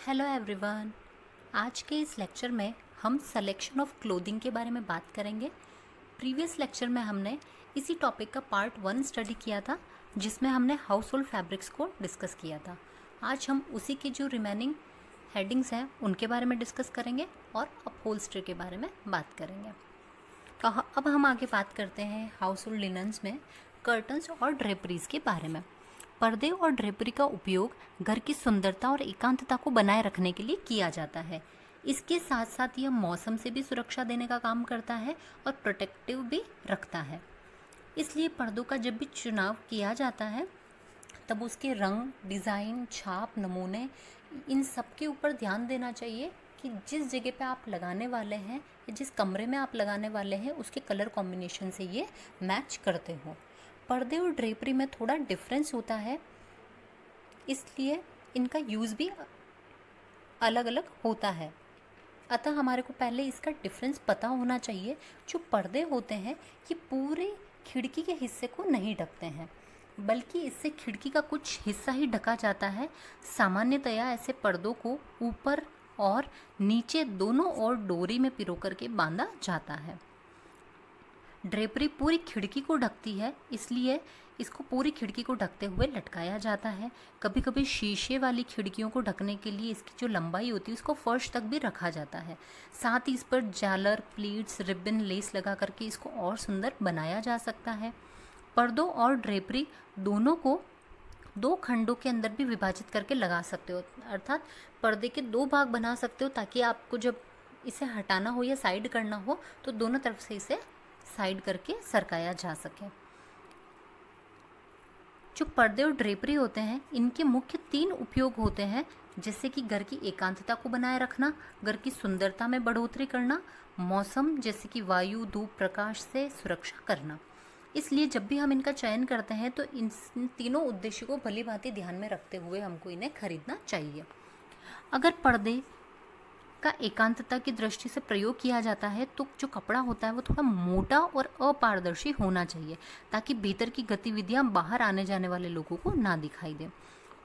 Hello everyone. आज के इस लेक्चर में हम सिलेक्शन ऑफ क्लोथिंग के बारे में बात करेंगे। प्रीवियस लेक्चर में हमने इसी टॉपिक का पार्ट 1 स्टडी किया था, जिसमें हमने हाउस होल्ड फैब्रिक्स को डिस्कस किया था। आज हम उसी की जो रिमेनिंग हेडिंग्स हैं उनके बारे में डिस्कस करेंगे और अपहोल्स्ट्री के बारे में बात करेंगे। तो अब हम आगे बात करते हैं हाउस होल्ड लिनन्स में कर्टन्स और ड्रेपरीज के बारे में। पर्दे और ड्रेपरी का उपयोग घर की सुंदरता और एकांतता को बनाए रखने के लिए किया जाता है। इसके साथ साथ यह मौसम से भी सुरक्षा देने का काम करता है और प्रोटेक्टिव भी रखता है। इसलिए पर्दों का जब भी चुनाव किया जाता है तब उसके रंग, डिज़ाइन, छाप, नमूने, इन सब के ऊपर ध्यान देना चाहिए कि जिस जगह पे आप लगाने वाले हैं या जिस कमरे में आप लगाने वाले हैं उसके कलर कॉम्बिनेशन से ये मैच करते हो। पर्दे और ड्रेपरी में थोड़ा डिफरेंस होता है, इसलिए इनका यूज़ भी अलग अलग होता है। अतः हमारे को पहले इसका डिफरेंस पता होना चाहिए। जो पर्दे होते हैं ये पूरे खिड़की के हिस्से को नहीं ढकते हैं, बल्कि इससे खिड़की का कुछ हिस्सा ही ढका जाता है। सामान्यतया ऐसे पर्दों को ऊपर और नीचे दोनों ओर डोरी में पिरो करके बांधा जाता है। ड्रेपरी पूरी खिड़की को ढकती है, इसलिए इसको पूरी खिड़की को ढकते हुए लटकाया जाता है। कभी कभी शीशे वाली खिड़कियों को ढकने के लिए इसकी जो लंबाई होती है उसको फर्श तक भी रखा जाता है। साथ ही इस पर झालर, प्लीट्स, रिबन, लेस लगा करके इसको और सुंदर बनाया जा सकता है। पर्दों और ड्रेपरी दोनों को 2 खंडों के अंदर भी विभाजित करके लगा सकते हो, अर्थात पर्दे के 2 भाग बना सकते हो, ताकि आपको जब इसे हटाना हो या साइड करना हो तो दोनों तरफ से इसे साइड करके सरकाया जा सके। जो पर्दे और ड्रेपरी होते हैं इनके मुख्य 3 उपयोग होते हैं, जैसे कि घर की एकांतता को बनाए रखना, घर की सुंदरता में बढ़ोतरी करना, मौसम जैसे कि वायु, धूप, प्रकाश से सुरक्षा करना। इसलिए जब भी हम इनका चयन करते हैं तो इन तीनों उद्देश्यों को भली भांति ध्यान में रखते हुए हमको इन्हें खरीदना चाहिए। अगर पर्दे का एकांतता की दृष्टि से प्रयोग किया जाता है तो जो कपड़ा होता है वो थोड़ा मोटा और अपारदर्शी होना चाहिए, ताकि भीतर की गतिविधियां बाहर आने जाने वाले लोगों को ना दिखाई दे।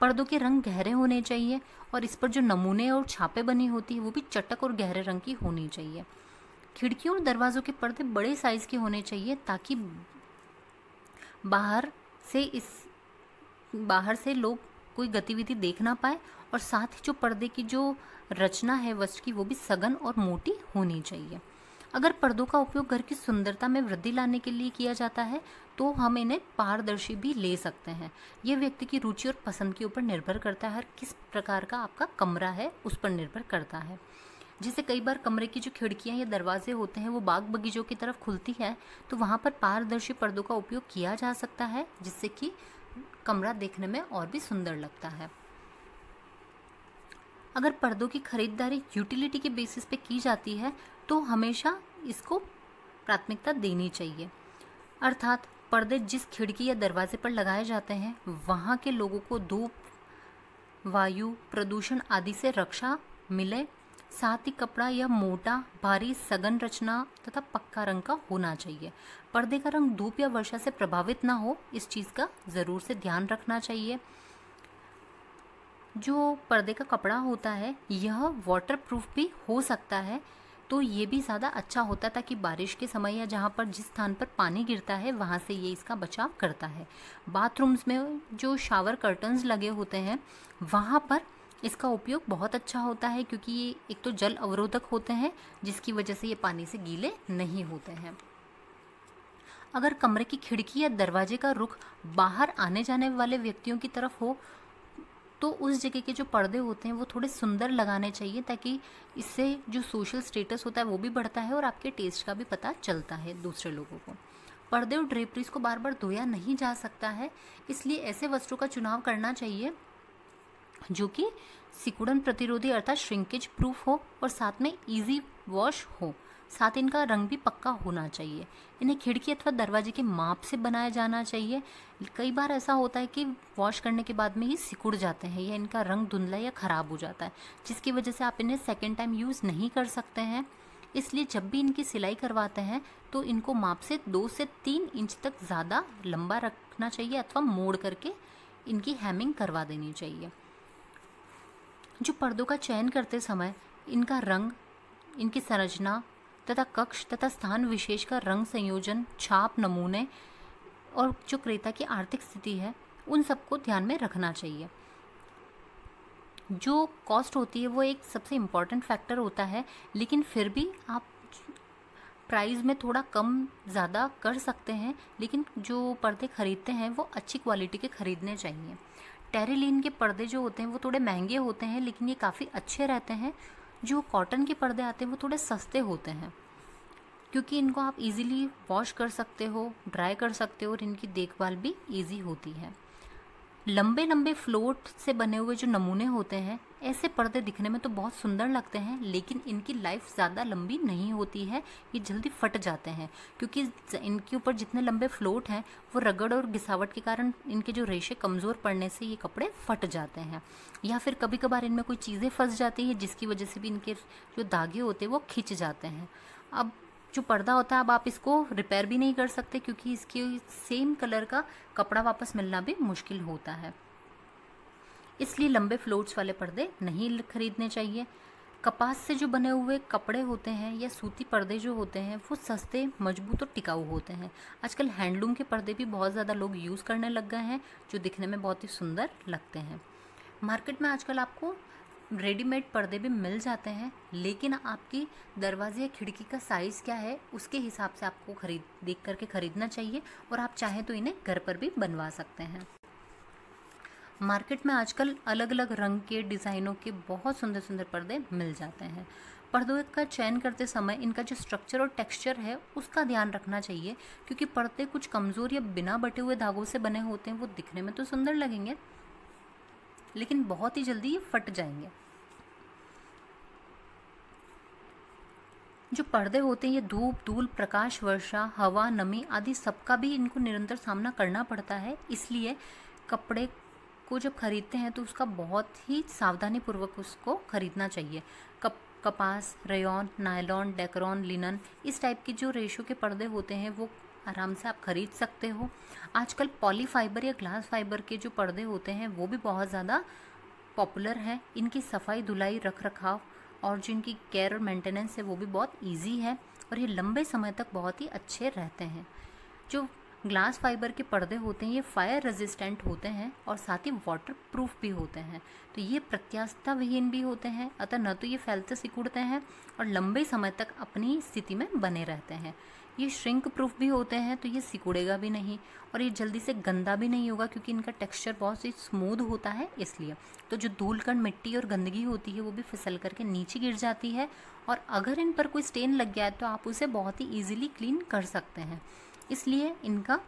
पर्दों के रंग गहरे होने चाहिए और इस पर जो नमूने और छापे बनी होती है वो भी चटक और गहरे रंग की होनी चाहिए। खिड़कियों और दरवाजों के पर्दे बड़े साइज के होने चाहिए, ताकि बाहर से लोग कोई गतिविधि देख ना पाए, और साथ ही जो पर्दे की जो रचना है वस्त्र की वो भी सघन और मोटी होनी चाहिए। अगर पर्दों का उपयोग घर की सुंदरता में वृद्धि लाने के लिए किया जाता है तो हम इन्हें पारदर्शी भी ले सकते हैं। यह व्यक्ति की रुचि और पसंद के ऊपर निर्भर करता है, हर किस प्रकार का आपका कमरा है उस पर निर्भर करता है। जैसे कई बार कमरे की जो खिड़कियां या दरवाजे होते हैं वो बाग बगीचों की तरफ खुलती है, तो वहाँ पर पारदर्शी पर्दों का उपयोग किया जा सकता है, जिससे कि कमरा देखने में और भी सुंदर लगता है। अगर पर्दों की खरीदारी यूटिलिटी के बेसिस पे की जाती है तो हमेशा इसको प्राथमिकता देनी चाहिए, अर्थात पर्दे जिस खिड़की या दरवाजे पर लगाए जाते हैं वहाँ के लोगों को धूप, वायु, प्रदूषण आदि से रक्षा मिले। साथ ही कपड़ा या मोटा, भारी, सघन रचना तथा पक्का रंग का होना चाहिए। पर्दे का रंग धूप या वर्षा से प्रभावित ना हो, इस चीज़ का ज़रूर से ध्यान रखना चाहिए। जो पर्दे का कपड़ा होता है यह वाटरप्रूफ भी हो सकता है, तो ये भी ज़्यादा अच्छा होता है, ताकि बारिश के समय या जहाँ पर जिस स्थान पर पानी गिरता है वहाँ से ये इसका बचाव करता है। बाथरूम्स में जो शावर कर्टन्स लगे होते हैं वहाँ पर इसका उपयोग बहुत अच्छा होता है, क्योंकि ये एक तो जल अवरोधक होते हैं जिसकी वजह से ये पानी से गीले नहीं होते हैं। अगर कमरे की खिड़की या दरवाजे का रुख बाहर आने जाने वाले व्यक्तियों की तरफ हो तो उस जगह के जो पर्दे होते हैं वो थोड़े सुंदर लगाने चाहिए, ताकि इससे जो सोशल स्टेटस होता है वो भी बढ़ता है और आपके टेस्ट का भी पता चलता है दूसरे लोगों को। पर्दे और ड्रेपरीज को बार बार धोया नहीं जा सकता है, इसलिए ऐसे वस्त्रों का चुनाव करना चाहिए जो कि सिकुड़न प्रतिरोधी अर्थात श्रिंकेज प्रूफ हो और साथ में इजी वॉश हो। साथ इनका रंग भी पक्का होना चाहिए। इन्हें खिड़की अथवा दरवाजे के माप से बनाया जाना चाहिए। कई बार ऐसा होता है कि वॉश करने के बाद में ही सिकुड़ जाते हैं या इनका रंग धुंधला या ख़राब हो जाता है, जिसकी वजह से आप इन्हें सेकेंड टाइम यूज़ नहीं कर सकते हैं। इसलिए जब भी इनकी सिलाई करवाते हैं तो इनको माप से 2 से 3 इंच तक ज़्यादा लंबा रखना चाहिए अथवा मोड़ करके इनकी हैमिंग करवा देनी चाहिए। जो पर्दों का चयन करते समय इनका रंग, इनकी संरचना तथा कक्ष तथा स्थान विशेष का रंग संयोजन, छाप, नमूने और जो क्रेता की आर्थिक स्थिति है उन सबको ध्यान में रखना चाहिए। जो कॉस्ट होती है वो एक सबसे इम्पॉर्टेंट फैक्टर होता है, लेकिन फिर भी आप प्राइस में थोड़ा कम ज़्यादा कर सकते हैं, लेकिन जो पर्दे खरीदते हैं वो अच्छी क्वालिटी के खरीदने चाहिए। टेरिलीन के पर्दे जो होते हैं वो थोड़े महंगे होते हैं, लेकिन ये काफ़ी अच्छे रहते हैं। जो कॉटन के पर्दे आते हैं वो थोड़े सस्ते होते हैं, क्योंकि इनको आप इजीली वॉश कर सकते हो, ड्राई कर सकते हो और इनकी देखभाल भी इजी होती है। लंबे लंबे फ्लोट से बने हुए जो नमूने होते हैं, ऐसे पर्दे दिखने में तो बहुत सुंदर लगते हैं, लेकिन इनकी लाइफ ज़्यादा लंबी नहीं होती है, ये जल्दी फट जाते हैं, क्योंकि इनके ऊपर जितने लंबे फ्लोट हैं वो रगड़ और घिसावट के कारण इनके जो रेशे कमज़ोर पड़ने से ये कपड़े फट जाते हैं, या फिर कभी कभार इनमें कोई चीज़ें फंस जाती हैं जिसकी वजह से भी इनके जो धागे होते हैं वो खिंच जाते हैं। अब जो पर्दा होता है, अब आप इसको रिपेयर भी नहीं कर सकते, क्योंकि इसके सेम कलर का कपड़ा वापस मिलना भी मुश्किल होता है। इसलिए लंबे फ्लोट्स वाले पर्दे नहीं खरीदने चाहिए। कपास से जो बने हुए कपड़े होते हैं या सूती पर्दे जो होते हैं वो सस्ते, मजबूत और टिकाऊ होते हैं। आजकल हैंडलूम के पर्दे भी बहुत ज़्यादा लोग यूज़ करने लग गए हैं, जो दिखने में बहुत ही सुंदर लगते हैं। मार्केट में आजकल आपको रेडीमेड पर्दे भी मिल जाते हैं, लेकिन आपकी दरवाजे या खिड़की का साइज़ क्या है उसके हिसाब से आपको देख करके खरीदना चाहिए, और आप चाहें तो इन्हें घर पर भी बनवा सकते हैं। मार्केट में आजकल अलग अलग रंग के, डिज़ाइनों के बहुत सुंदर सुंदर पर्दे मिल जाते हैं। पर्दों का चयन करते समय इनका जो स्ट्रक्चर और टेक्सचर है उसका ध्यान रखना चाहिए, क्योंकि पर्दे कुछ कमज़ोर या बिना बटे हुए धागों से बने होते हैं। वो दिखने में तो सुंदर लगेंगे, लेकिन बहुत ही जल्दी ये फट जाएंगे। जो पर्दे होते हैं ये धूप, धूल, प्रकाश, वर्षा, हवा, नमी आदि सबका भी इनको निरंतर सामना करना पड़ता है। इसलिए कपड़े को जब खरीदते हैं तो उसका बहुत ही सावधानी पूर्वक उसको खरीदना चाहिए। कपास, रेयॉन, नायलॉन, डेकरॉन, लिनन, इस टाइप के जो रेशो के पर्दे होते हैं वो आराम से आप खरीद सकते हो। आजकल पॉली फाइबर या ग्लास फाइबर के जो पर्दे होते हैं वो भी बहुत ज़्यादा पॉपुलर हैं। इनकी सफाई, धुलाई, रख रखाव और जो इनकी केयर और मेंटेनेंस है वो भी बहुत इजी है, और ये लंबे समय तक बहुत ही अच्छे रहते हैं। जो ग्लास फाइबर के पर्दे होते हैं ये फायर रेजिस्टेंट होते हैं और साथ ही वाटर प्रूफ भी होते हैं, तो ये प्रत्यास्थता विहीन भी होते हैं। अतः न तो ये फैलते सिकुड़ते हैं और लंबे समय तक अपनी स्थिति में बने रहते हैं। ये श्रिंक प्रूफ भी होते हैं, तो ये सिकुड़ेगा भी नहीं और ये जल्दी से गंदा भी नहीं होगा, क्योंकि इनका टेक्सचर बहुत ही स्मूथ होता है इसलिए। तो जो धूल कण, मिट्टी और गंदगी होती है वो भी फिसल करके नीचे गिर जाती है, और अगर इन पर कोई स्टेन लग गया है तो आप उसे बहुत ही ईजिली क्लीन कर सकते हैं। इसलिए इनका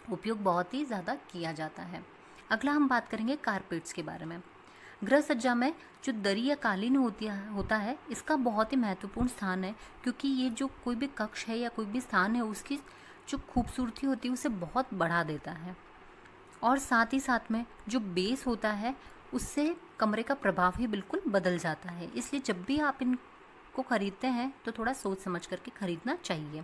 उपयोग बहुत ही ज़्यादा किया जाता है। अगला हम बात करेंगे कारपेट्स के बारे में। गृह सज्जा में जो दरी या कालीन होता है इसका बहुत ही महत्वपूर्ण स्थान है, क्योंकि ये जो कोई भी कक्ष है या कोई भी स्थान है उसकी जो खूबसूरती होती है उसे बहुत बढ़ा देता है, और साथ ही साथ में जो बेस होता है उससे कमरे का प्रभाव ही बिल्कुल बदल जाता है। इसलिए जब भी आप इनको खरीदते हैं तो थोड़ा सोच समझ करके खरीदना चाहिए।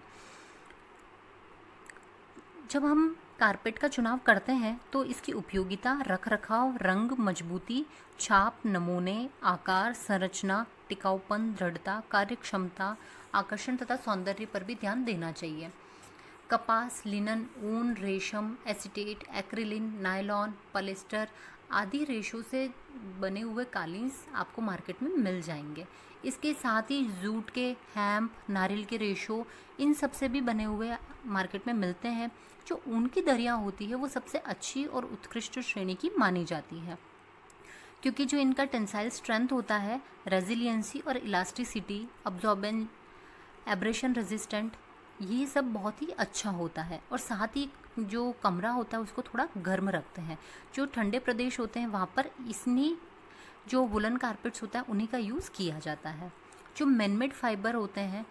जब हम कारपेट का चुनाव करते हैं तो इसकी उपयोगिता, रख रखाव, रंग, मजबूती, छाप, नमूने, आकार, संरचना, टिकाऊपन, दृढ़ता, कार्यक्षमता, आकर्षण तथा सौंदर्य पर भी ध्यान देना चाहिए। कपास, लिनन, ऊन, रेशम, एसीटेट, एक्रिलिन, नायलॉन, पॉलिएस्टर आदि रेशों से बने हुए कालीन्स आपको मार्केट में मिल जाएंगे। इसके साथ ही जूट के, हैम्प, नारियल के रेशो, इन सब से भी बने हुए मार्केट में मिलते हैं। जो ऊन की दरियाँ होती है वो सबसे अच्छी और उत्कृष्ट श्रेणी की मानी जाती है, क्योंकि जो इनका टेंसाइल स्ट्रेंथ होता है, रेजिलियंसी और इलास्टिसिटी, अब्जॉर्बेंस, एब्रेशन रेजिस्टेंट, ये सब बहुत ही अच्छा होता है। और साथ ही जो कमरा होता है उसको थोड़ा गर्म रखते हैं। जो ठंडे प्रदेश होते हैं वहाँ पर इसनी जो वुलन कारपेट्स होता है उन्हीं का यूज़ किया जाता है। जो मैनमेड फाइबर होते हैं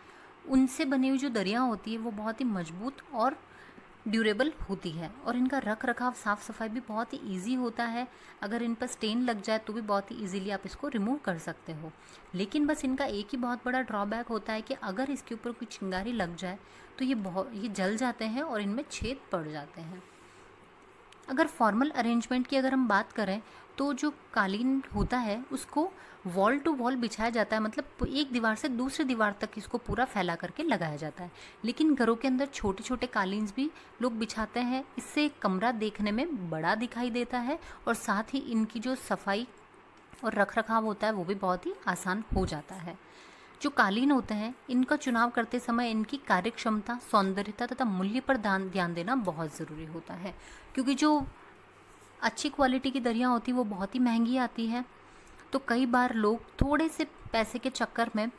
उनसे बनी हुई जो दरियाँ होती है वो बहुत ही मजबूत और ड्यूरेबल होती है, और इनका रख रखाव, साफ़ सफाई भी बहुत ही इजी होता है। अगर इन पर स्टेन लग जाए तो भी बहुत ही इजीली आप इसको रिमूव कर सकते हो। लेकिन बस इनका एक ही बहुत बड़ा ड्रॉबैक होता है कि अगर इसके ऊपर कोई चिंगारी लग जाए तो ये जल जाते हैं और इनमें छेद पड़ जाते हैं। अगर फॉर्मल अरेंजमेंट की अगर हम बात करें तो जो कालीन होता है उसको वॉल टू वॉल बिछाया जाता है, मतलब एक दीवार से दूसरी दीवार तक इसको पूरा फैला करके लगाया जाता है। लेकिन घरों के अंदर छोटे छोटे कालीन्स भी लोग बिछाते हैं, इससे कमरा देखने में बड़ा दिखाई देता है और साथ ही इनकी जो सफाई और रख रखाव होता है वो भी बहुत ही आसान हो जाता है। जो कालीन होते हैं इनका चुनाव करते समय इनकी कार्यक्षमता, सौंदर्यता तथा मूल्य पर ध्यान देना बहुत ज़रूरी होता है, क्योंकि जो अच्छी क्वालिटी की दरियाँ होती वो बहुत ही महंगी आती है। तो कई बार लोग थोड़े से पैसे के चक्कर में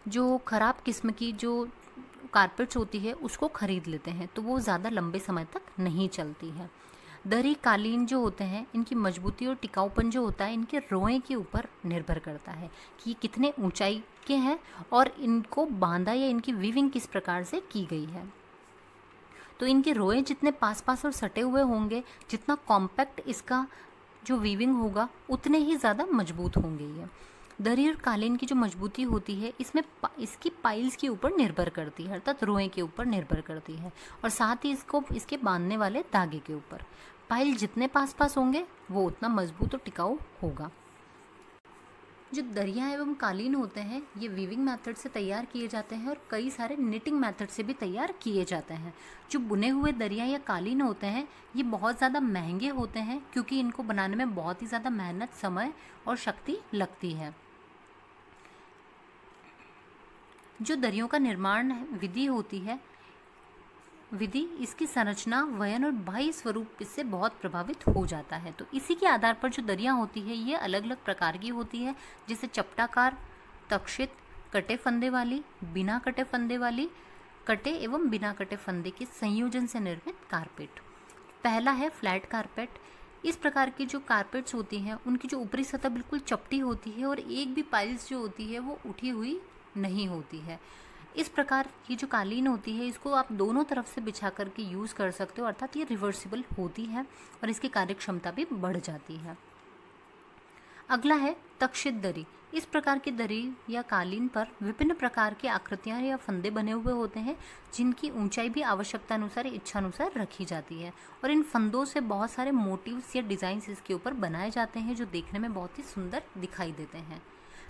जो ख़राब किस्म की जो कारपेट्स होती है उसको ख़रीद लेते हैं, तो वो ज़्यादा लंबे समय तक नहीं चलती है। दरी कालीन जो होते हैं इनकी मजबूती और टिकाऊपन जो होता है इनके रोए के ऊपर निर्भर करता है कि ये कितने ऊंचाई के हैं और इनको बांधा या इनकी वीविंग किस प्रकार से की गई है। तो इनके रोए जितने पास पास और सटे हुए होंगे, जितना कॉम्पैक्ट इसका जो वीविंग होगा उतने ही ज़्यादा मजबूत होंगे ये। दरी और कालीन की जो मजबूती होती है इसमें इसकी पाइल्स के ऊपर निर्भर करती है, अर्थात रोए के ऊपर निर्भर करती है, और साथ ही इसको इसके बांधने वाले धागे के ऊपर। पाइल जितने पास पास होंगे वो उतना मजबूत और टिकाऊ होगा। जो दरिया एवं कालीन होते हैं ये वीविंग मेथड से तैयार किए जाते हैं और कई सारे निटिंग मेथड से भी तैयार किए जाते हैं। जो बुने हुए दरिया या कालीन होते हैं ये बहुत ज़्यादा महंगे होते हैं, क्योंकि इनको बनाने में बहुत ही ज़्यादा मेहनत, समय और शक्ति लगती है। जो दरियों का निर्माण विधि होती है, इसकी संरचना, वयन और बाह्य स्वरूप इससे बहुत प्रभावित हो जाता है। तो इसी के आधार पर जो दरियाँ होती है ये अलग अलग प्रकार की होती है, जैसे चपटाकार, तक्षित, कटे फंदे वाली, बिना कटे फंदे वाली, कटे एवं बिना कटे फंदे के संयोजन से निर्मित कारपेट। पहला है फ्लैट कारपेट। इस प्रकार की जो कारपेट्स होती हैं उनकी जो ऊपरी सतह बिल्कुल चपटी होती है और एक भी पाइल्स जो होती है वो उठी हुई नहीं होती है। इस प्रकार की जो कालीन होती है इसको आप दोनों तरफ से बिछा करके यूज़ कर सकते हो, अर्थात ये रिवर्सिबल होती है और इसकी कार्यक्षमता भी बढ़ जाती है। अगला है तक्षित दरी। इस प्रकार की दरी या कालीन पर विभिन्न प्रकार की आकृतियां या फंदे बने हुए होते हैं, जिनकी ऊंचाई भी आवश्यकता अनुसार, इच्छा अनुसार रखी जाती है, और इन फंदों से बहुत सारे मोटिव्स या डिज़ाइंस इसके ऊपर बनाए जाते हैं जो देखने में बहुत ही सुंदर दिखाई देते हैं।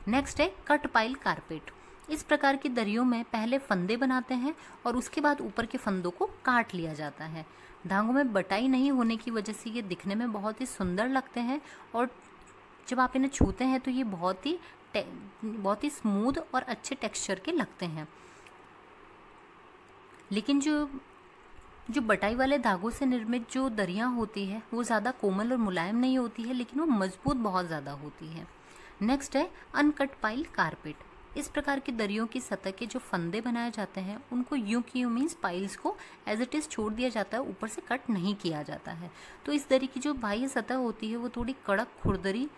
नेक्स्ट है कट पाइल कारपेट। इस प्रकार की दरियों में पहले फंदे बनाते हैं और उसके बाद ऊपर के फंदों को काट लिया जाता है। धागों में बटाई नहीं होने की वजह से ये दिखने में बहुत ही सुंदर लगते हैं और जब आप इन्हें छूते हैं तो ये बहुत ही स्मूथ और अच्छे टेक्सचर के लगते हैं। लेकिन जो बटाई वाले धागों से निर्मित जो दरियाँ होती है वो ज़्यादा कोमल और मुलायम नहीं होती है, लेकिन वो मजबूत बहुत ज़्यादा होती है। नेक्स्ट है अनकट पाइल कारपेट। इस प्रकार की दरियों की सतह के जो फंदे बनाए जाते हैं उनको यूं की यूं मीन्स पाइल्स को एज इट इज़ छोड़ दिया जाता है, ऊपर से कट नहीं किया जाता है। तो इस दरी की जो बाह्य सतह होती है वो थोड़ी कड़क, खुरदरी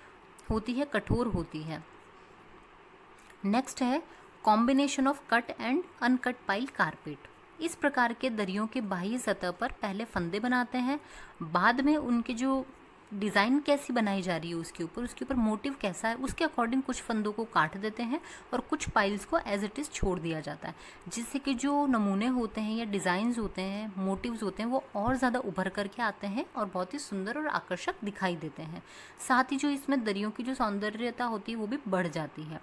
होती है, कठोर होती है। नेक्स्ट है combination of cut and uncut pile carpet. इस प्रकार के दरियों के बाह्य सतह पर पहले फंदे बनाते हैं, बाद में उनके जो डिज़ाइन कैसी बनाई जा रही है उसके ऊपर मोटिव कैसा है उसके अकॉर्डिंग कुछ फंदों को काट देते हैं और कुछ पाइल्स को एज इट इज़ छोड़ दिया जाता है, जिससे कि जो नमूने होते हैं या डिज़ाइंस होते हैं, मोटिव्स होते हैं वो और ज़्यादा उभर करके आते हैं और बहुत ही सुंदर और आकर्षक दिखाई देते हैं। साथ ही जो इसमें दरियों की जो सौंदर्यता होती है वो भी बढ़ जाती है।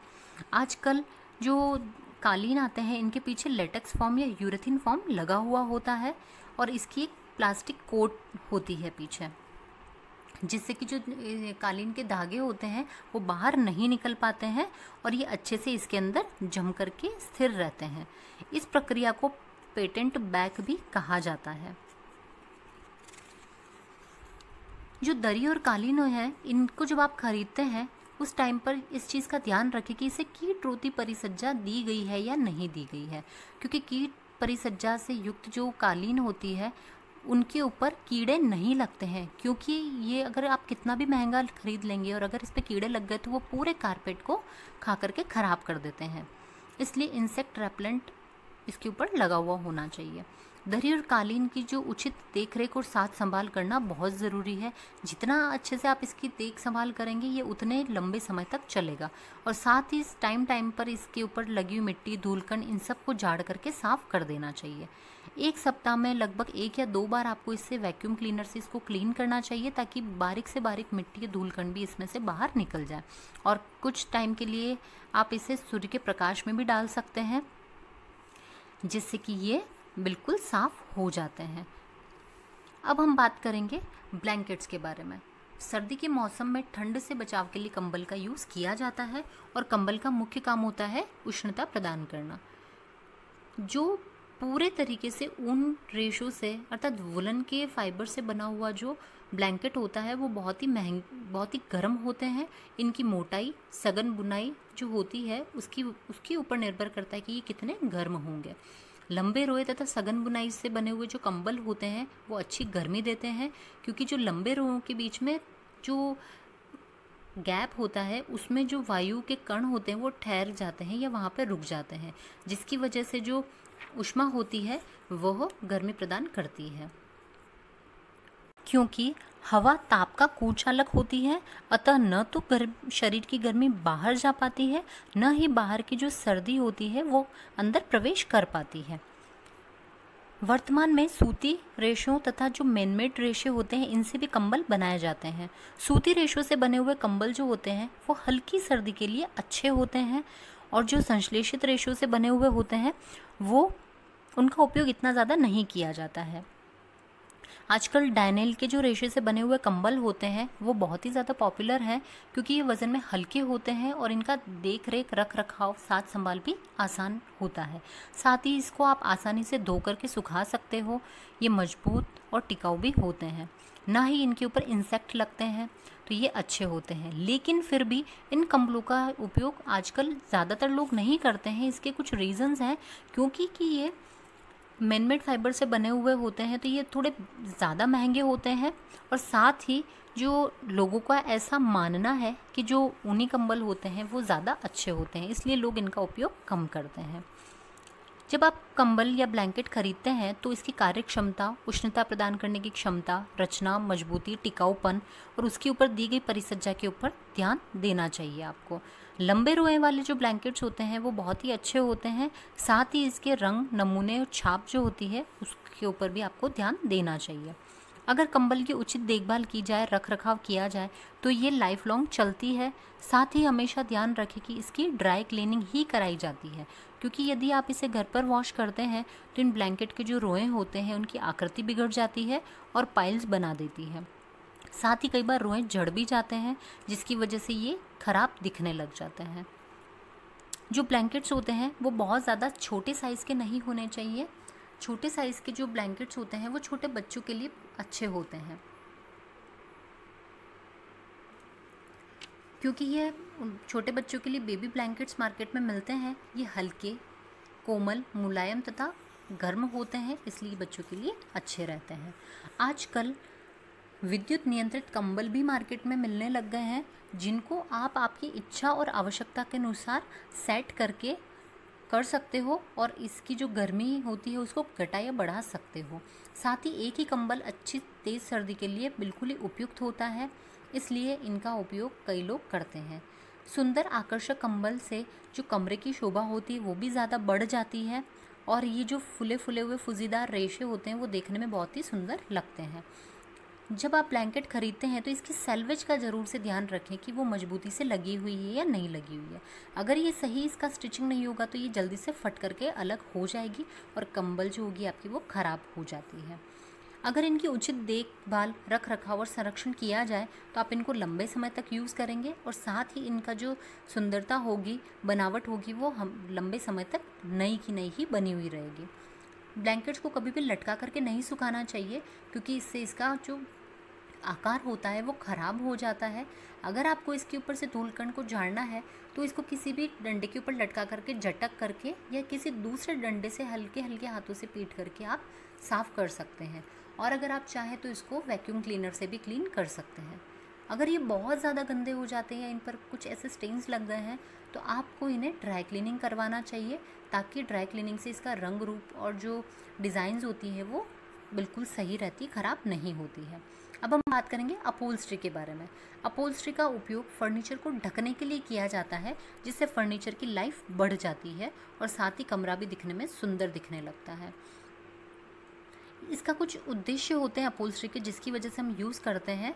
आजकल जो कालीन आते हैं इनके पीछे लेटेक्स फॉर्म या यूरेथीन फॉर्म लगा हुआ होता है और इसकी एक प्लास्टिक कोट होती है पीछे, जिससे कि जो कालीन के धागे होते हैं वो बाहर नहीं निकल पाते हैं और ये अच्छे से इसके अंदर जम करके स्थिर रहते हैं। इस प्रक्रिया को पेटेंट बैक भी कहा जाता है। जो दरी और कालीन है इनको जब आप खरीदते हैं उस टाइम पर इस चीज़ का ध्यान रखें कि इसे कीट रोधी परिसज्जा दी गई है या नहीं दी गई है, क्योंकि कीट परिसज्जा से युक्त जो कालीन होती है उनके ऊपर कीड़े नहीं लगते हैं, क्योंकि ये अगर आप कितना भी महंगा खरीद लेंगे और अगर इस पर कीड़े लग गए तो वो पूरे कारपेट को खा करके ख़राब कर देते हैं। इसलिए इंसेक्ट रेपेलेंट इसके ऊपर लगा हुआ होना चाहिए। दरी और कालीन की जो उचित देख रेख और साथ संभाल करना बहुत ज़रूरी है। जितना अच्छे से आप इसकी देख संभाल करेंगे ये उतने लंबे समय तक चलेगा। और साथ ही टाइम टाइम पर इसके ऊपर लगी हुई मिट्टी, धूलकण, इन सब को झाड़ करके साफ कर देना चाहिए। एक सप्ताह में लगभग 1 या 2 बार आपको इससे वैक्यूम क्लीनर से इसको क्लीन करना चाहिए, ताकि बारीक से बारीक मिट्टी या धूलकण भी इसमें से बाहर निकल जाए। और कुछ टाइम के लिए आप इसे सूर्य के प्रकाश में भी डाल सकते हैं, जिससे कि ये बिल्कुल साफ हो जाते हैं। अब हम बात करेंगे ब्लैंकेट्स के बारे में। सर्दी के मौसम में ठंड से बचाव के लिए कंबल का यूज़ किया जाता है और कंबल का मुख्य काम होता है उष्णता प्रदान करना। जो पूरे तरीके से ऊन रेशो से अर्थात वुलन के फाइबर से बना हुआ जो ब्लैंकेट होता है वो बहुत ही गर्म होते हैं। इनकी मोटाई, सघन बुनाई जो होती है उसके ऊपर निर्भर करता है कि ये कितने गर्म होंगे। लंबे रोए तथा सघन बुनाई से बने हुए जो कंबल होते हैं वो अच्छी गर्मी देते हैं, क्योंकि जो लंबे रोओं के बीच में जो गैप होता है उसमें जो वायु के कण होते हैं वो ठहर जाते हैं या वहाँ पर रुक जाते हैं, जिसकी वजह से जो ऊष्मा होती है वह गर्मी प्रदान करती है। क्योंकि हवा ताप का कुचालक होती है, अतः न तो शरीर की गर्मी बाहर जा पाती है, न ही बाहर की जो सर्दी होती है वो अंदर प्रवेश कर पाती है। वर्तमान में सूती रेशों तथा जो मैनमेड रेशे होते हैं इनसे भी कंबल बनाए जाते हैं। सूती रेशों से बने हुए कंबल जो होते हैं वो हल्की सर्दी के लिए अच्छे होते हैं, और जो संश्लेषित रेशों से बने हुए होते हैं वो उनका उपयोग इतना ज़्यादा नहीं किया जाता है। आजकल डाइनेल के जो रेशे से बने हुए कंबल होते हैं वो बहुत ही ज़्यादा पॉपुलर हैं, क्योंकि ये वज़न में हल्के होते हैं और इनका देख रेख, रख रखाव, साथ संभाल भी आसान होता है। साथ ही इसको आप आसानी से धो करके सुखा सकते हो। ये मजबूत और टिकाऊ भी होते हैं, ना ही इनके ऊपर इंसेक्ट लगते हैं, तो ये अच्छे होते हैं। लेकिन फिर भी इन कंबलों का उपयोग आजकल ज़्यादातर लोग नहीं करते हैं। इसके कुछ रीज़न्स हैं, क्योंकि ये मैनमेड फाइबर से बने हुए होते हैं तो ये थोड़े ज़्यादा महंगे होते हैं, और साथ ही जो लोगों का ऐसा मानना है कि जो ऊनी कंबल होते हैं वो ज़्यादा अच्छे होते हैं, इसलिए लोग इनका उपयोग कम करते हैं। जब आप कंबल या ब्लैंकेट खरीदते हैं तो इसकी कार्य क्षमता, उष्णता प्रदान करने की क्षमता, रचना, मजबूती, टिकाऊपन और उसके ऊपर दी गई परिसज्जा के ऊपर ध्यान देना चाहिए आपको। लंबे रोए वाले जो ब्लैंकेट्स होते हैं वो बहुत ही अच्छे होते हैं। साथ ही इसके रंग, नमूने और छाप जो होती है उसके ऊपर भी आपको ध्यान देना चाहिए। अगर कंबल की उचित देखभाल की जाए, रख रखाव किया जाए तो ये लाइफ लॉन्ग चलती है। साथ ही हमेशा ध्यान रखें कि इसकी ड्राई क्लीनिंग ही कराई जाती है, क्योंकि यदि आप इसे घर पर वॉश करते हैं तो इन ब्लैंकेट के जो रोए होते हैं उनकी आकृति बिगड़ जाती है और पाइल्स बना देती है। साथ ही कई बार रोए झड़ भी जाते हैं, जिसकी वजह से ये खराब दिखने लग जाते हैं। जो ब्लैंकेट्स होते हैं वो बहुत ज़्यादा छोटे साइज़ के नहीं होने चाहिए। छोटे साइज़ के जो ब्लैंकेट्स होते हैं वो छोटे बच्चों के लिए अच्छे होते हैं, क्योंकि ये छोटे बच्चों के लिए बेबी ब्लैंकेट्स मार्केट में मिलते हैं। ये हल्के, कोमल, मुलायम तथा गर्म होते हैं, इसलिए बच्चों के लिए अच्छे रहते हैं। आजकल विद्युत नियंत्रित कंबल भी मार्केट में मिलने लग गए हैं, जिनको आप आपकी इच्छा और आवश्यकता के अनुसार सेट करके कर सकते हो और इसकी जो गर्मी होती है उसको घटा या बढ़ा सकते हो। साथ ही एक ही कंबल अच्छी तेज़ सर्दी के लिए बिल्कुल ही उपयुक्त होता है, इसलिए इनका उपयोग कई लोग करते हैं। सुंदर आकर्षक कंबल से जो कमरे की शोभा होती है वो भी ज़्यादा बढ़ जाती है, और ये जो फुले फुले हुए फुजीदार रेशे होते हैं वो देखने में बहुत ही सुंदर लगते हैं। जब आप ब्लैंकेट खरीदते हैं तो इसकी सेल्वेज का ज़रूर से ध्यान रखें कि वो मजबूती से लगी हुई है या नहीं लगी हुई है। अगर ये सही इसका स्टिचिंग नहीं होगा तो ये जल्दी से फट करके अलग हो जाएगी और कंबल जो होगी आपकी वो ख़राब हो जाती है। अगर इनकी उचित देखभाल, रख रखाव और संरक्षण किया जाए तो आप इनको लंबे समय तक यूज़ करेंगे, और साथ ही इनका जो सुंदरता होगी, बनावट होगी, वो हम लंबे समय तक नई की नई ही बनी हुई रहेगी। ब्लैंकेट्स को कभी भी लटका करके नहीं सुखाना चाहिए, क्योंकि इससे इसका जो आकार होता है वो ख़राब हो जाता है। अगर आपको इसके ऊपर से धूलकण को झाड़ना है तो इसको किसी भी डंडे के ऊपर लटका करके, झटक करके या किसी दूसरे डंडे से हल्के हल्के हाथों से पीट करके आप साफ़ कर सकते हैं, और अगर आप चाहें तो इसको वैक्यूम क्लीनर से भी क्लीन कर सकते हैं। अगर ये बहुत ज़्यादा गंदे हो जाते हैं या इन पर कुछ ऐसे स्टेन्स लग गए हैं तो आपको इन्हें ड्राई क्लीनिंग करवाना चाहिए, ताकि ड्राई क्लीनिंग से इसका रंग रूप और जो डिज़ाइंस होती है वो बिल्कुल सही रहती, ख़राब नहीं होती है। अब हम बात करेंगे अपहोल्स्ट्री के बारे में। अपहोल्स्ट्री का उपयोग फर्नीचर को ढकने के लिए किया जाता है, जिससे फर्नीचर की लाइफ बढ़ जाती है और साथ ही कमरा भी दिखने में सुंदर दिखने लगता है। इसका कुछ उद्देश्य होते हैं अपहोल्स्ट्री के, जिसकी वजह से हम यूज़ करते हैं।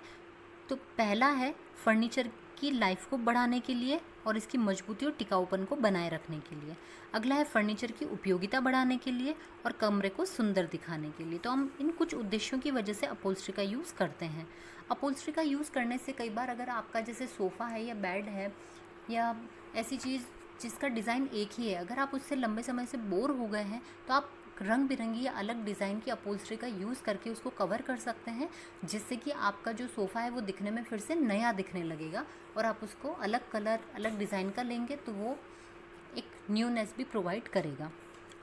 तो पहला है फर्नीचर की लाइफ को बढ़ाने के लिए और इसकी मजबूती और टिकाऊपन को बनाए रखने के लिए। अगला है फर्नीचर की उपयोगिता बढ़ाने के लिए और कमरे को सुंदर दिखाने के लिए। तो हम इन कुछ उद्देश्यों की वजह से अपहोल्स्ट्री का यूज़ करते हैं। अपहोल्स्ट्री का यूज़ करने से कई बार अगर आपका जैसे सोफ़ा है या बेड है या ऐसी चीज़ जिसका डिज़ाइन एक ही है, अगर आप उससे लंबे समय से बोर हो गए हैं तो आप रंग बिरंगी या अलग डिज़ाइन की अपहोल्स्ट्री का यूज़ करके उसको कवर कर सकते हैं, जिससे कि आपका जो सोफ़ा है वो दिखने में फिर से नया दिखने लगेगा और आप उसको अलग कलर अलग डिज़ाइन का लेंगे तो वो एक न्यूनेस भी प्रोवाइड करेगा।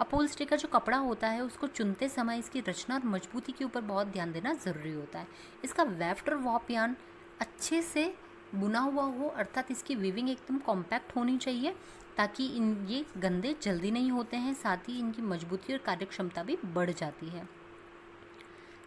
अपहोल्स्ट्री का जो कपड़ा होता है उसको चुनते समय इसकी रचना और मजबूती के ऊपर बहुत ध्यान देना ज़रूरी होता है। इसका वेफ्ट और वॉप यार्न अच्छे से बुना हुआ हो, अर्थात इसकी वीविंग एकदम कॉम्पैक्ट होनी चाहिए, ताकि ये गंदे जल्दी नहीं होते हैं, साथ ही इनकी मजबूती और कार्यक्षमता भी बढ़ जाती है।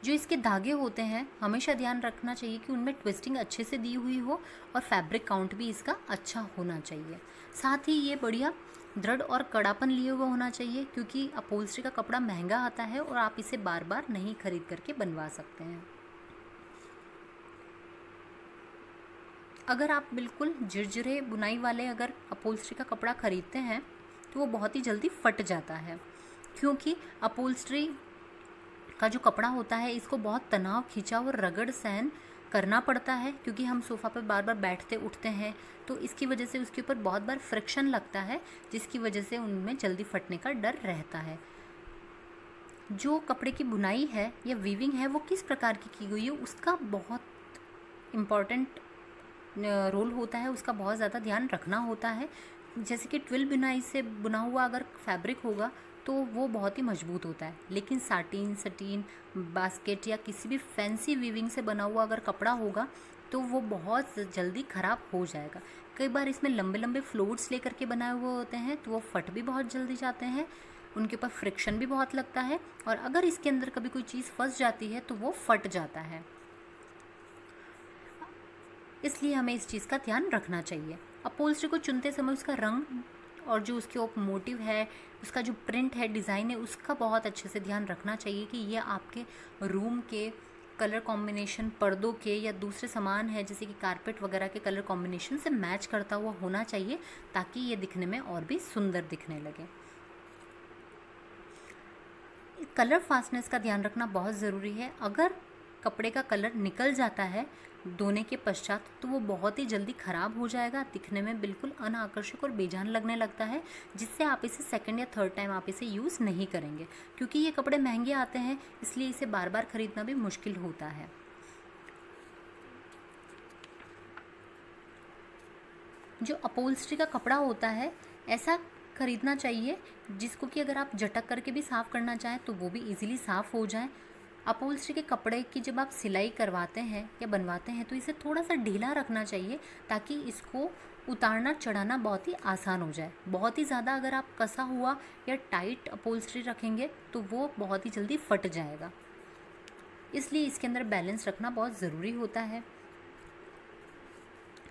जो इसके धागे होते हैं हमेशा ध्यान रखना चाहिए कि उनमें ट्विस्टिंग अच्छे से दी हुई हो और फैब्रिक काउंट भी इसका अच्छा होना चाहिए। साथ ही ये बढ़िया दृढ़ और कड़ापन लिए हुआ होना चाहिए, क्योंकि अपहोल्स्ट्री का कपड़ा महंगा आता है और आप इसे बार बार नहीं खरीद करके बनवा सकते हैं। अगर आप बिल्कुल झिरझिरे बुनाई वाले अगर अपहोल्स्ट्री का कपड़ा ख़रीदते हैं तो वो बहुत ही जल्दी फट जाता है, क्योंकि अपहोल्स्ट्री का जो कपड़ा होता है इसको बहुत तनाव, खिंचाव और रगड़ सहन करना पड़ता है, क्योंकि हम सोफ़ा पर बार बार बैठते उठते हैं तो इसकी वजह से उसके ऊपर बहुत बार फ्रिक्शन लगता है, जिसकी वजह से उनमें जल्दी फटने का डर रहता है। जो कपड़े की बुनाई है या वीविंग है वो किस प्रकार की गई है उसका बहुत इम्पॉर्टेंट रोल होता है, उसका बहुत ज़्यादा ध्यान रखना होता है। जैसे कि ट्विल बुनाई से बुना हुआ अगर फैब्रिक होगा तो वो बहुत ही मजबूत होता है, लेकिन सटीन, बास्केट या किसी भी फैंसी वीविंग से बना हुआ अगर कपड़ा होगा तो वो बहुत जल्दी ख़राब हो जाएगा। कई बार इसमें लंबे लंबे फ्लोट्स लेकर के बनाए हुए होते हैं तो वो फट भी बहुत जल्दी जाते हैं, उनके ऊपर फ्रिक्शन भी बहुत लगता है और अगर इसके अंदर कभी कोई चीज़ फंस जाती है तो वो फट जाता है। इसलिए हमें इस चीज़ का ध्यान रखना चाहिए। अपहोल्स्ट्री को चुनते समय उसका रंग और जो उसके ऊपर मोटिव है, उसका जो प्रिंट है, डिज़ाइन है, उसका बहुत अच्छे से ध्यान रखना चाहिए कि ये आपके रूम के कलर कॉम्बिनेशन, पर्दों के या दूसरे सामान है जैसे कि कारपेट वगैरह के कलर कॉम्बिनेशन से मैच करता हुआ होना चाहिए, ताकि ये दिखने में और भी सुंदर दिखने लगे। कलर फास्टनेस का ध्यान रखना बहुत ज़रूरी है। अगर कपड़े का कलर निकल जाता है धोने के पश्चात तो वो बहुत ही जल्दी ख़राब हो जाएगा, दिखने में बिल्कुल अनाकर्षक और बेजान लगने लगता है, जिससे आप इसे सेकंड या थर्ड टाइम आप इसे यूज़ नहीं करेंगे। क्योंकि ये कपड़े महंगे आते हैं इसलिए इसे बार बार ख़रीदना भी मुश्किल होता है। जो अपहोल्स्ट्री का कपड़ा होता है ऐसा ख़रीदना चाहिए जिसको कि अगर आप झटक करके भी साफ़ करना चाहें तो वो भी इजीली साफ़ हो जाए। अपहोल्स्ट्री के कपड़े की जब आप सिलाई करवाते हैं या बनवाते हैं तो इसे थोड़ा सा ढीला रखना चाहिए, ताकि इसको उतारना चढ़ाना बहुत ही आसान हो जाए। बहुत ही ज़्यादा अगर आप कसा हुआ या टाइट अपहोल्स्ट्री रखेंगे तो वो बहुत ही जल्दी फट जाएगा, इसलिए इसके अंदर बैलेंस रखना बहुत ज़रूरी होता है।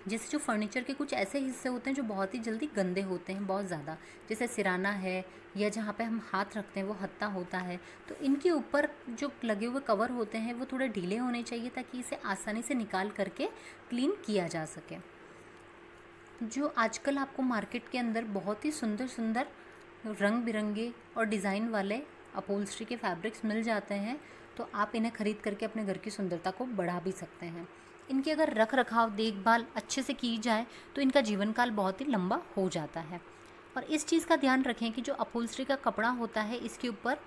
जैसे जो फर्नीचर के कुछ ऐसे हिस्से होते हैं जो बहुत ही जल्दी गंदे होते हैं बहुत ज़्यादा, जैसे सिराना है या जहाँ पे हम हाथ रखते हैं वो हत्ता होता है, तो इनके ऊपर जो लगे हुए कवर होते हैं वो थोड़े ढीले होने चाहिए ताकि इसे आसानी से निकाल करके क्लीन किया जा सके। जो आजकल आपको मार्केट के अंदर बहुत ही सुंदर सुंदर रंग बिरंगे और डिज़ाइन वाले अपहोल्स्ट्री के फैब्रिक्स मिल जाते हैं, तो आप इन्हें ख़रीद करके अपने घर की सुंदरता को बढ़ा भी सकते हैं। इनकी अगर रख रखाव देखभाल अच्छे से की जाए तो इनका जीवन काल बहुत ही लंबा हो जाता है। और इस चीज़ का ध्यान रखें कि जो अपहोल्स्ट्री का कपड़ा होता है इसके ऊपर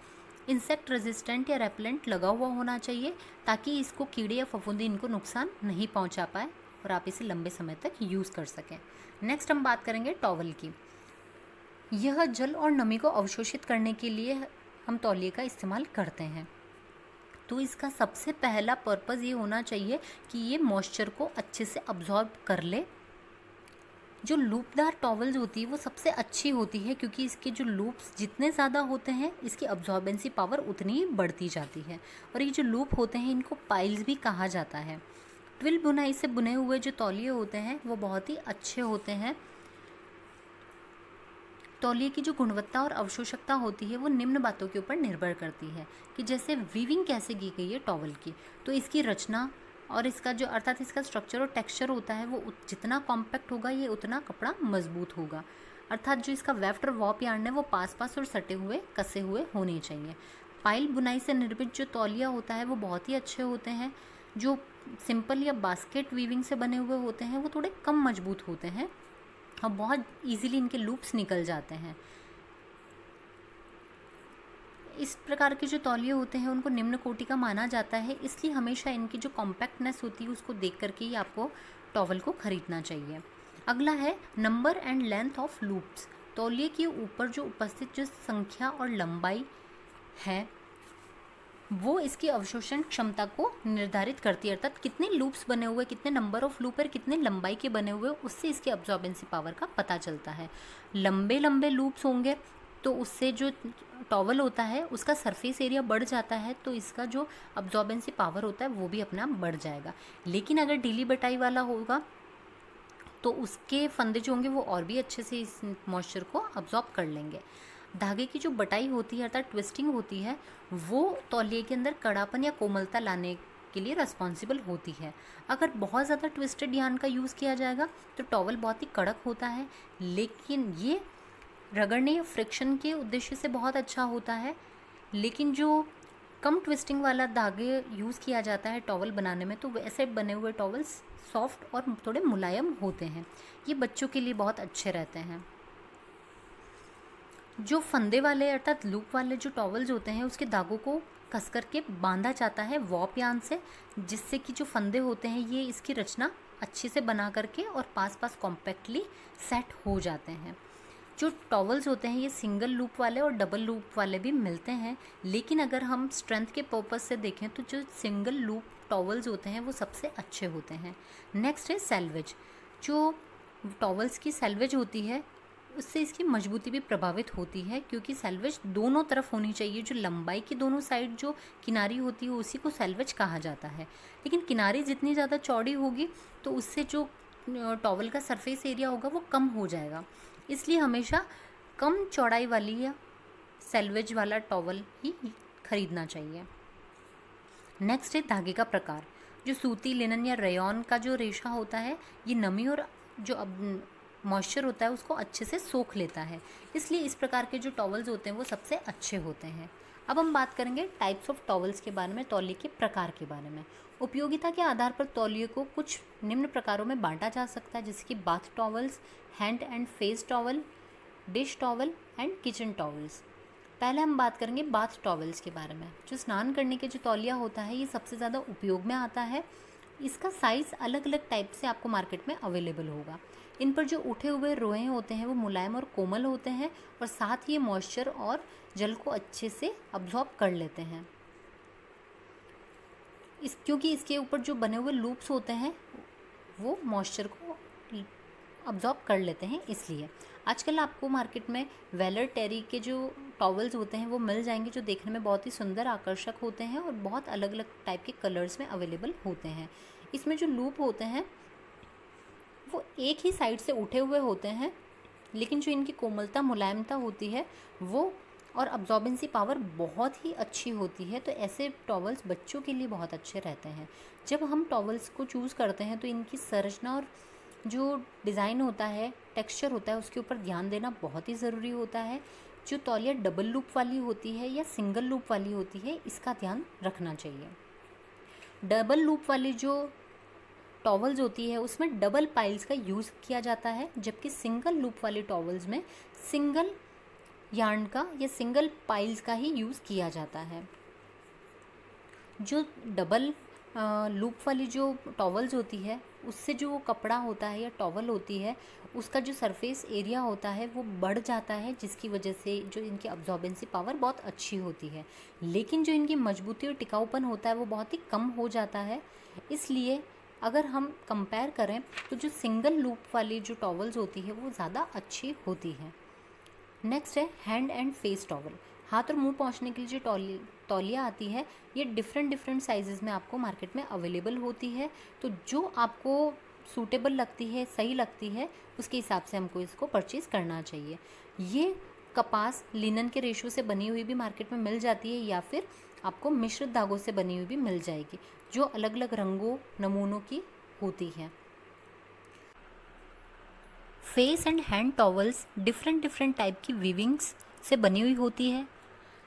इंसेक्ट रेजिस्टेंट या रेपेलेंट लगा हुआ होना चाहिए, ताकि इसको कीड़े या फफूंदी इनको नुकसान नहीं पहुंचा पाए और आप इसे लंबे समय तक यूज़ कर सकें। नेक्स्ट हम बात करेंगे टॉवल की। यह जल और नमी को अवशोषित करने के लिए हम तौलिए का इस्तेमाल करते हैं। तो इसका सबसे पहला पर्पज़ ये होना चाहिए कि ये मॉइस्चर को अच्छे से अब्जॉर्ब कर ले। जो लूपदार टॉवल्स होती है वो सबसे अच्छी होती है, क्योंकि इसके जो लूप्स जितने ज़्यादा होते हैं इसकी अब्जॉर्बेंसी पावर उतनी ही बढ़ती जाती है। और ये जो लूप होते हैं इनको पाइल्स भी कहा जाता है। ट्विल बुनाई से बुने हुए जो तौलिए होते हैं वो बहुत ही अच्छे होते हैं। तौलिए की जो गुणवत्ता और अवशोषकता होती है वो निम्न बातों के ऊपर निर्भर करती है कि जैसे वीविंग कैसे की गई है टॉवल की, तो इसकी रचना और इसका जो अर्थात इसका स्ट्रक्चर और टेक्सचर होता है वो जितना कॉम्पैक्ट होगा ये उतना कपड़ा मजबूत होगा। अर्थात जो इसका वेफ्ट और वॉप यार्न है वो पास पास और सटे हुए कसे हुए होने चाहिए। पाइल बुनाई से निर्मित जो तौलिया होता है वो बहुत ही अच्छे होते हैं। जो सिंपल या बास्केट वीविंग से बने हुए होते हैं वो थोड़े कम मजबूत होते हैं और बहुत इजीली इनके लूप्स निकल जाते हैं। इस प्रकार के जो तौलिए होते हैं उनको निम्न कोटि का माना जाता है, इसलिए हमेशा इनकी जो कॉम्पैक्टनेस होती है उसको देख करके ही आपको टॉवल को खरीदना चाहिए। अगला है number and length of loops. तौलिए के ऊपर जो उपस्थित जो संख्या और लंबाई है वो इसकी अवशोषण क्षमता को निर्धारित करती है। अर्थात कितने लूप्स बने हुए, कितने नंबर ऑफ लूप और कितने लंबाई के बने हुए, उससे इसकी अब्जॉर्बेंसी पावर का पता चलता है। लंबे लंबे लूप्स होंगे तो उससे जो टॉवल होता है उसका सरफेस एरिया बढ़ जाता है, तो इसका जो अब्जॉर्बेंसी पावर होता है वो भी अपना बढ़ जाएगा। लेकिन अगर ढीली बटाई वाला होगा तो उसके फंदे जो होंगे वो और भी अच्छे से इस मॉइस्चर को अब्जॉर्ब कर लेंगे। धागे की जो बटाई होती है अर्थात ट्विस्टिंग होती है वो तौलिए के अंदर कड़ापन या कोमलता लाने के लिए रिस्पॉन्सिबल होती है। अगर बहुत ज़्यादा ट्विस्टेड यार्न का यूज़ किया जाएगा तो टॉवल बहुत ही कड़क होता है, लेकिन ये रगड़ने या फ्रिक्शन के उद्देश्य से बहुत अच्छा होता है। लेकिन जो कम ट्विस्टिंग वाला धागे यूज़ किया जाता है टॉवल बनाने में तो वैसे बने हुए टॉवल्स सॉफ्ट और थोड़े मुलायम होते हैं। ये बच्चों के लिए बहुत अच्छे रहते हैं। जो फंदे वाले अर्थात लूप वाले जो टॉवल्स होते हैं उसके धागों को कस करके बांधा जाता है वॉप यार्न से, जिससे कि जो फंदे होते हैं ये इसकी रचना अच्छे से बना करके और पास पास कॉम्पैक्टली सेट हो जाते हैं। जो टॉवल्स होते हैं ये सिंगल लूप वाले और डबल लूप वाले भी मिलते हैं, लेकिन अगर हम स्ट्रेंथ के पर्पज़ से देखें तो जो सिंगल लूप टॉवल्स होते हैं वो सबसे अच्छे होते हैं। नेक्स्ट है सेल्वेज। जो टॉवल्स की सेल्वेज होती है उससे इसकी मजबूती भी प्रभावित होती है, क्योंकि सेल्वेज दोनों तरफ होनी चाहिए। जो लंबाई की दोनों साइड जो किनारी होती है उसी को सेल्वेज कहा जाता है, लेकिन किनारी जितनी ज़्यादा चौड़ी होगी तो उससे जो टॉवल का सरफेस एरिया होगा वो कम हो जाएगा। इसलिए हमेशा कम चौड़ाई वाली या सेल्वेज वाला टॉवल ही खरीदना चाहिए। नेक्स्ट है धागे का प्रकार। जो सूती, लिनन या रेयॉन का जो रेशा होता है ये नमी और जो मॉइस्चर होता है उसको अच्छे से सोख लेता है, इसलिए इस प्रकार के जो टॉवल्स होते हैं वो सबसे अच्छे होते हैं। अब हम बात करेंगे टाइप्स ऑफ टॉवल्स के बारे में, तौलिए के प्रकार के बारे में। उपयोगिता के आधार पर तौलिए को कुछ निम्न प्रकारों में बांटा जा सकता है, जैसे कि bath towels, hand and face towel, dish towel and kitchen towels. पहले हम बात करेंगे बाथ टॉवल्स के बारे में। जो स्नान करने के जो तौलिया होता है ये सबसे ज़्यादा उपयोग में आता है। इसका साइज़ अलग अलग टाइप से आपको मार्केट में अवेलेबल होगा। इन पर जो उठे हुए रोए होते हैं वो मुलायम और कोमल होते हैं और साथ ही ये मॉइस्चर और जल को अच्छे से अब्जॉर्ब कर लेते हैं। क्योंकि इसके ऊपर जो बने हुए लूप्स होते हैं वो मॉइस्चर को अब्जॉर्ब कर लेते हैं। इसलिए आजकल आपको मार्केट में वेलर टेरी के जो टॉवल्स होते हैं वो मिल जाएंगे, जो देखने में बहुत ही सुंदर आकर्षक होते हैं और बहुत अलग अलग टाइप के कलर्स में अवेलेबल होते हैं। इसमें जो लूप होते हैं वो एक ही साइड से उठे हुए होते हैं, लेकिन जो इनकी कोमलता, मुलायमता होती है वो और अब्जॉर्बेंसी पावर बहुत ही अच्छी होती है। तो ऐसे टॉवल्स बच्चों के लिए बहुत अच्छे रहते हैं। जब हम टॉवल्स को चूज़ करते हैं तो इनकी संरचना और जो डिज़ाइन होता है, टेक्सचर होता है, उसके ऊपर ध्यान देना बहुत ही ज़रूरी होता है। जो तौलिया डबल लूप वाली होती है या सिंगल लूप वाली होती है इसका ध्यान रखना चाहिए। डबल लूप वाली जो टॉवल्स होती है उसमें डबल पाइल्स का यूज़ किया जाता है, जबकि सिंगल लूप वाली टॉवल्स में सिंगल यार्न का या सिंगल पाइल्स का ही यूज़ किया जाता है। जो डबल लूप वाली जो टॉवल्स होती है उससे जो वो कपड़ा होता है या टॉवल होती है उसका जो सरफेस एरिया होता है वो बढ़ जाता है, जिसकी वजह से जो इनकी अब्जॉर्बेंसी पावर बहुत अच्छी होती है। लेकिन जो इनकी मजबूती और टिकाऊपन होता है वो बहुत ही कम हो जाता है। इसलिए अगर हम कंपेयर करें तो जो सिंगल लूप वाली जो टॉवल्स होती है वो ज़्यादा अच्छी होती है। नेक्स्ट है हैंड एंड फेस टॉवल। हाथ और मुंह पोंछने के लिए जो तौलिया आती है ये डिफरेंट साइजेस में आपको मार्केट में अवेलेबल होती है। तो जो आपको सूटेबल लगती है, सही लगती है, उसके हिसाब से हमको इसको परचेज़ करना चाहिए। ये कपास लिनन के रेशो से बनी हुई भी मार्केट में मिल जाती है या फिर आपको मिश्रित धागों से बनी हुई भी मिल जाएगी, जो अलग अलग रंगों नमूनों की होती है। Face and hand towels different type की वीविंग्स से बनी हुई होती है,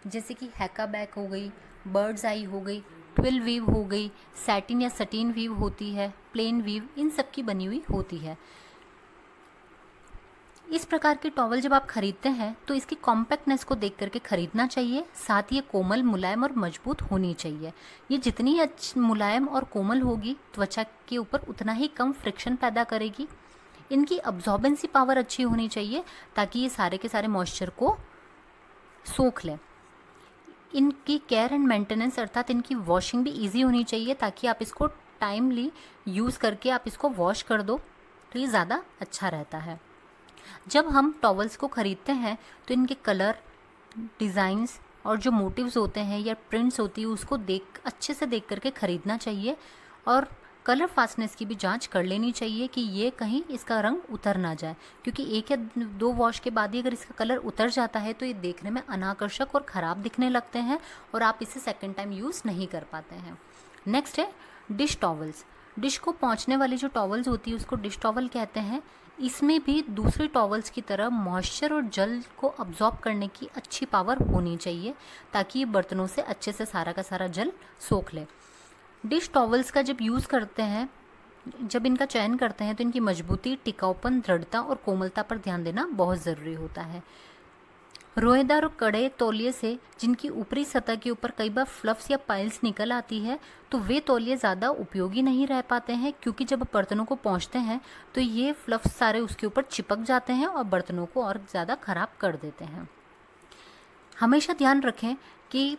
जैसे कि हैका बैक हो गई, बर्ड्स आई हो गई, ट्विल वीव हो गई, सैटिन या सटीन वीव होती है, प्लेन वीव, इन सब की बनी हुई होती है। इस प्रकार के टॉवल जब आप खरीदते हैं तो इसकी कॉम्पैक्टनेस को देख करके खरीदना चाहिए। साथ ही ये कोमल, मुलायम और मजबूत होनी चाहिए। ये जितनी मुलायम और कोमल होगी त्वचा के ऊपर उतना ही कम फ्रिक्शन पैदा करेगी। इनकी अब्जॉर्बेंसी पावर अच्छी होनी चाहिए ताकि ये सारे के सारे मॉइस्चर को सोख लें। इनकी केयर एंड मेंटेनेंस अर्थात इनकी वॉशिंग भी इजी होनी चाहिए ताकि आप इसको टाइमली यूज़ करके आप इसको वॉश कर दो तो ये ज़्यादा अच्छा रहता है। जब हम टॉवल्स को ख़रीदते हैं तो इनके कलर, डिज़ाइंस और जो मोटिव्स होते हैं या प्रिंट्स होती है उसको अच्छे से देख करके ख़रीदना चाहिए। और कलर फास्टनेस की भी जांच कर लेनी चाहिए कि ये कहीं इसका रंग उतर ना जाए, क्योंकि 1 या 2 वॉश के बाद ही अगर इसका कलर उतर जाता है तो ये देखने में अनाकर्षक और ख़राब दिखने लगते हैं और आप इसे सेकेंड टाइम यूज़ नहीं कर पाते हैं। नेक्स्ट है डिश टॉवल्स। डिश को पोंछने वाली जो टॉवल्स होती है उसको डिश टॉवल कहते हैं। इसमें भी दूसरे टॉवल्स की तरह मॉइस्चर और जल को अब्जॉर्ब करने की अच्छी पावर होनी चाहिए ताकि ये बर्तनों से अच्छे से सारा का सारा जल सोख ले। डिश टॉवल्स का जब यूज़ करते हैं, जब इनका चयन करते हैं तो इनकी मजबूती, टिकाऊपन, दृढ़ता और कोमलता पर ध्यान देना बहुत ज़रूरी होता है। रोएदार और कड़े तौलिए से जिनकी ऊपरी सतह के ऊपर कई बार फ्लफ्स या पाइल्स निकल आती है तो वे तौलिए ज़्यादा उपयोगी नहीं रह पाते हैं, क्योंकि जब बर्तनों को पोंछते हैं तो ये फ्लफ्स सारे उसके ऊपर चिपक जाते हैं और बर्तनों को और ज़्यादा ख़राब कर देते हैं। हमेशा ध्यान रखें कि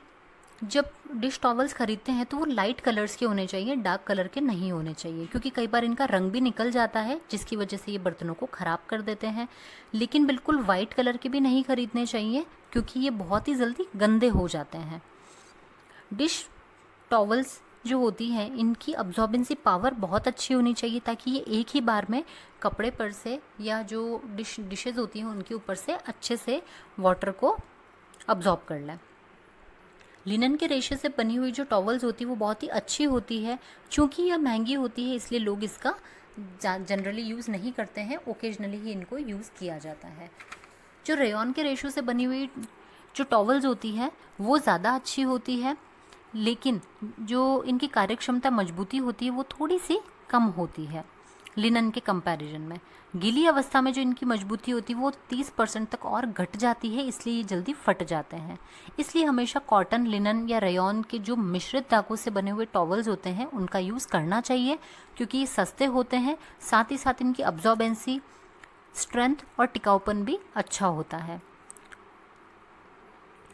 जब डिश टॉवल्स खरीदते हैं तो वो लाइट कलर्स के होने चाहिए, डार्क कलर के नहीं होने चाहिए, क्योंकि कई बार इनका रंग भी निकल जाता है जिसकी वजह से ये बर्तनों को ख़राब कर देते हैं। लेकिन बिल्कुल वाइट कलर के भी नहीं खरीदने चाहिए क्योंकि ये बहुत ही जल्दी गंदे हो जाते हैं। डिश टॉवल्स जो होती हैं इनकी अब्जॉर्बेंसी पावर बहुत अच्छी होनी चाहिए ताकि ये एक ही बार में कपड़े पर से या जो डिशेज़ होती हैं उनके ऊपर से अच्छे से वाटर को अब्जॉर्ब कर लें। लिनन के रेशे से बनी हुई जो टॉवल्स होती है वो बहुत ही अच्छी होती है। चूँकि यह महंगी होती है इसलिए लोग इसका जनरली यूज़ नहीं करते हैं, ओकेजनली ही इनको यूज़ किया जाता है। जो रेयॉन के रेशो से बनी हुई जो टॉवल्स होती है वो ज़्यादा अच्छी होती है, लेकिन जो इनकी कार्यक्षमता, मजबूती होती है वो थोड़ी सी कम होती है लिनन के कंपैरिजन में। गीली अवस्था में जो इनकी मजबूती होती है वो 30% तक और घट जाती है, इसलिए ये जल्दी फट जाते हैं। इसलिए हमेशा कॉटन, लिनन या रेयॉन के जो मिश्रित धागों से बने हुए टॉवल्स होते हैं उनका यूज़ करना चाहिए, क्योंकि ये सस्ते होते हैं। साथ ही साथ इनकी अब्जॉर्बेंसी, स्ट्रेंथ और टिकाऊपन भी अच्छा होता है।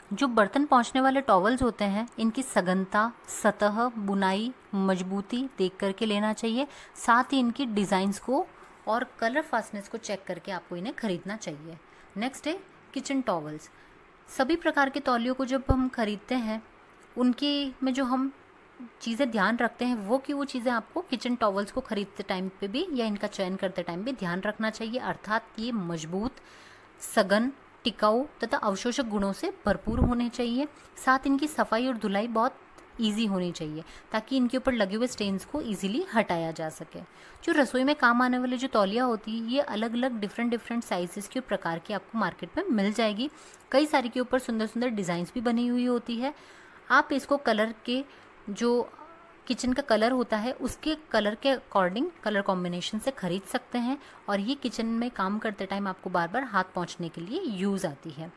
जो बर्तन पोंछने वाले टॉवल्स होते हैं इनकी सघनता, सतह, बुनाई, मजबूती देख करके लेना चाहिए। साथ ही इनकी डिज़ाइंस को और कलर फास्टनेस को चेक करके आपको इन्हें खरीदना चाहिए। नेक्स्ट है किचन टॉवल्स। सभी प्रकार के तौलियों को जब हम खरीदते हैं उनकी में जो हम चीज़ें ध्यान रखते हैं वो चीज़ें आपको किचन टॉवल्स को खरीदते टाइम पे भी या इनका चयन करते टाइम भी ध्यान रखना चाहिए। अर्थात ये मजबूत, सघन, टिकाऊ तथा अवशोषक गुणों से भरपूर होने चाहिए। साथ इनकी सफाई और धुलाई बहुत ईजी होनी चाहिए ताकि इनके ऊपर लगे हुए स्टेन्स को इजीली हटाया जा सके। जो रसोई में काम आने वाली जो तौलिया होती है ये अलग अलग डिफरेंट साइजेस के प्रकार की आपको मार्केट में मिल जाएगी। कई सारी के ऊपर सुंदर सुंदर डिज़ाइंस भी बनी हुई होती है। आप इसको कलर के, जो किचन का कलर होता है उसके कलर के अकॉर्डिंग कलर कॉम्बिनेशन से खरीद सकते हैं और ये किचन में काम करते टाइम आपको बार बार हाथ पोंछने के लिए यूज़ आती है।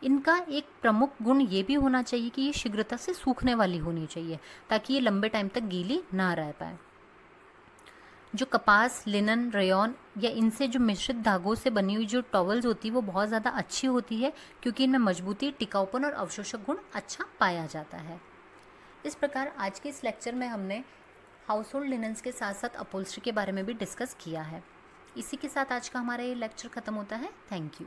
इनका एक प्रमुख गुण ये भी होना चाहिए कि ये शीघ्रता से सूखने वाली होनी चाहिए ताकि ये लंबे टाइम तक गीली ना रह पाए। जो कपास, लिनन, रेयॉन या इनसे जो मिश्रित धागों से बनी हुई जो टॉवल्स होती है वो बहुत ज़्यादा अच्छी होती है क्योंकि इनमें मजबूती, टिकाऊपन और अवशोषक गुण अच्छा पाया जाता है। इस प्रकार आज के इस लेक्चर में हमने हाउस होल्ड लिनन्स के साथ साथ अपहोल्स्ट्री के बारे में भी डिस्कस किया है। इसी के साथ आज का हमारा ये लेक्चर ख़त्म होता है। Thank you.